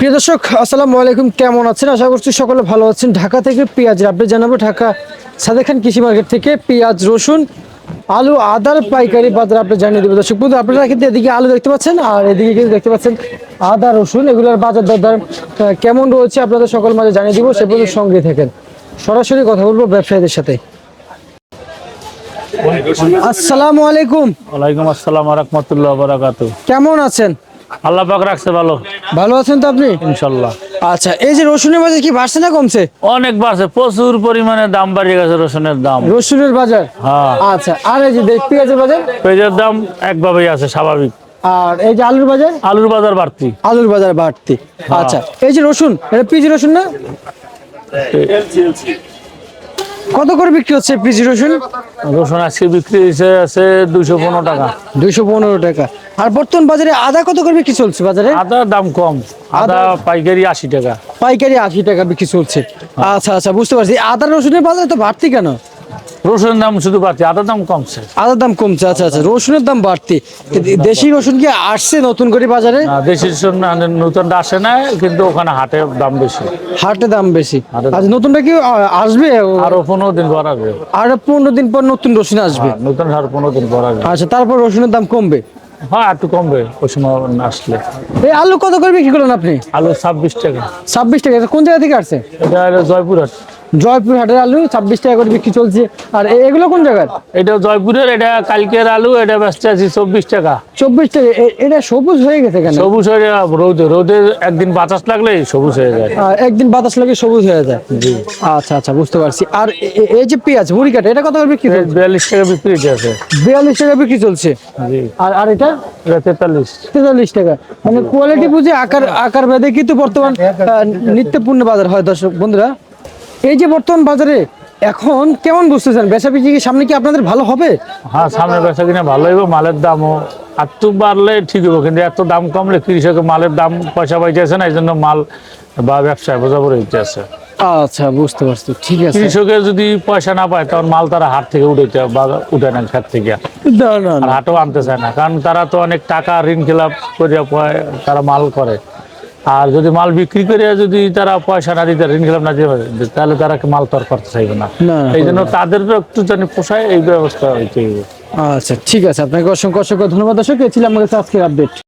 প্রিয় দর্শক আসসালামু আলাইকুম, কেমন আছেন? আশা করছি সকলে ভালো আছেন। ঢাকা থেকে পেঁয়াজের আপডেট জানাবো। ঢাকা সাদেক খান কৃষি মার্কেট থেকে পেঁয়াজ, রসুন, আলু, আদার পাইকারি বাজার আপনি জানিয়ে দেবো। দর্শক বন্ধু, আপনারা কিন্তু এদিকে আলু দেখতে পাচ্ছেন আর এদিকে কিন্তু দেখতে পাচ্ছেন আদা, রসুন, এগুলোর বাজার দর কেমন রয়েছে আপনাদের সকল মাঝে জানিয়ে দিব। সে পর্যন্ত সঙ্গে থাকেন, সরাসরি কথা বলবো ব্যবসায়ীদের সাথে। আসসালামু আলাইকুম। ওয়ালাইকুম আসসালাম ওয়া রাহমাতুল্লাহি ওয়া বারাকাতুহু। কেমন আছেন? আল্লাহ পাক রাখছে ভালো। ভালো আছেন তো আপনি? ইনশাআল্লাহ। আচ্ছা, এই যে রসুনের বাজার কি বাড়ছে না কমছে? অনেক বাড়ছে, প্রচুর পরিমাণে দাম বেড়ে গেছে রসুনের দাম। রসুনের বাজার? হ্যাঁ। আচ্ছা, আর এই যে পেঁয়াজের বাজার? পেঁয়াজের দাম একভাবেই আছে, স্বাভাবিক। আর এই যে আলুর বাজার? আলুর বাজার বাড়তি। আলুর বাজার বাড়তি। আচ্ছা, এই যে রসুন, এটা পিজি রসুন না? কত করে বিক্রি হচ্ছে পিজি রসুন? রসুন আজকে বিক্রি হয়েছে আছে 215 টাকা। 215 টাকা। আর বর্তমান বাজারে আদা কত করে বিক্রি চলছে বাজারে? আদার দাম কম, আদা পাইকারি 80 টাকা। পাইকারি 80 টাকা বিক্রি চলছে। আচ্ছা আচ্ছা, বুঝতে পারছি। আদা রসুনের বাজারে তো বাড়তি কেন? রসুনের দাম শুধু বাড়তি, আদার দাম কমছে। আদার দাম কমছে। আচ্ছা আচ্ছা, রসুনের দাম বাড়তি। দেশি রসুন কি আসছে নতুন করে বাজারে? না, দেশি রসুন নতুনটা আসে না, কিন্তু ওখানে হাটে দাম বেশি। হাটে দাম বেশি। হাটে দাম। আচ্ছা, নতুনটা কি আসবে? আরো 15 দিন পর আসবে। আর 15 দিন পর নতুন রসুন আসবে। নতুন আর 15 দিন পর আসবে। আচ্ছা, তারপর রসুনের দাম কমবে? হ্যাঁ, একটু কমবে ওই সময় আসলে। এই আলু কত করে বিক্রি করলেন আপনি? আলু 26 টাকা। 26 টাকা। এটা কোন জায়গা থেকে আসছে? এটা হলো জয়পুরহাট। জয়পুর হাটের আলু 26 টাকা করে বিক্রি চলছে। আর এগুলো কোন জায়গার? এটা জয়পুরের, এটা কালকের আলু, এটা বেচতে আছি 24 টাকা। 24 টাকা। এটা সবুজ হয়ে গেছে কেন? সবুজ হয়ে যায় রোদে একদিন বাতাস লাগলেই সবুজ হয়ে যায়। একদিন বাতাস লাগে সবুজ হয়ে যায়। আচ্ছা আচ্ছা, বুঝতে পারছি। আর এই যে পেঁয়াজ মুড়ি কাটা, এটা কত করে বিক্রি চলছে? 42 টাকা বিক্রি আছে। 42 টাকা বিক্রি চলছে। জি। আর এটা? এটা 43। 43 টাকা। মানে কোয়ালিটি বুঝে আকার ভেদে কিন্তু বর্তমান নিত্যপূর্ণ বাজার হয়। দর্শক বন্ধুরা, এই যে বর্তমান বাজারে এখন কেমন বুঝতেছেন? বেচাবিক্রি কি সামনে কি আপনাদের ভালো হবে? হ্যাঁ, সামনে বেচা কিনা ভালো হইব। মালের দামও একটু বাড়লে ঠিক হইব, কিন্তু এত দাম কমলে কৃষকের মালের দাম পয়সা পাইতেছে না, এই জন্য মাল বা ব্যবসায় বোঝাপড় হইতে আছে। আচ্ছা, বুঝতে পারছি। ঠিক আছে। কৃষকের যদি পয়সা না পায়, তখন মাল তারা হাট থেকে উঠে না ক্ষেত থেকে। না না আর না। হাটও আনতে চায় না, কারণ তারা তো অনেক টাকা ঋণ খেলাপ করে তারা মাল করে। আর যদি মাল বিক্রি করে যদি তারা পয়সা না দিতে, ঋণ খেলাপ না দিতে পারে, তাহলে তারা মাল তো আর করতে চাইবে না। এই জন্য তাদেরও একটু জানি পোষায়, এই ব্যবস্থা হইতে হবে। আচ্ছা, ঠিক আছে। আপনাকে অসংখ্য অসংখ্য ধন্যবাদ। দর্শক, এই ছিল আমার কাছে আজকের আপডেট।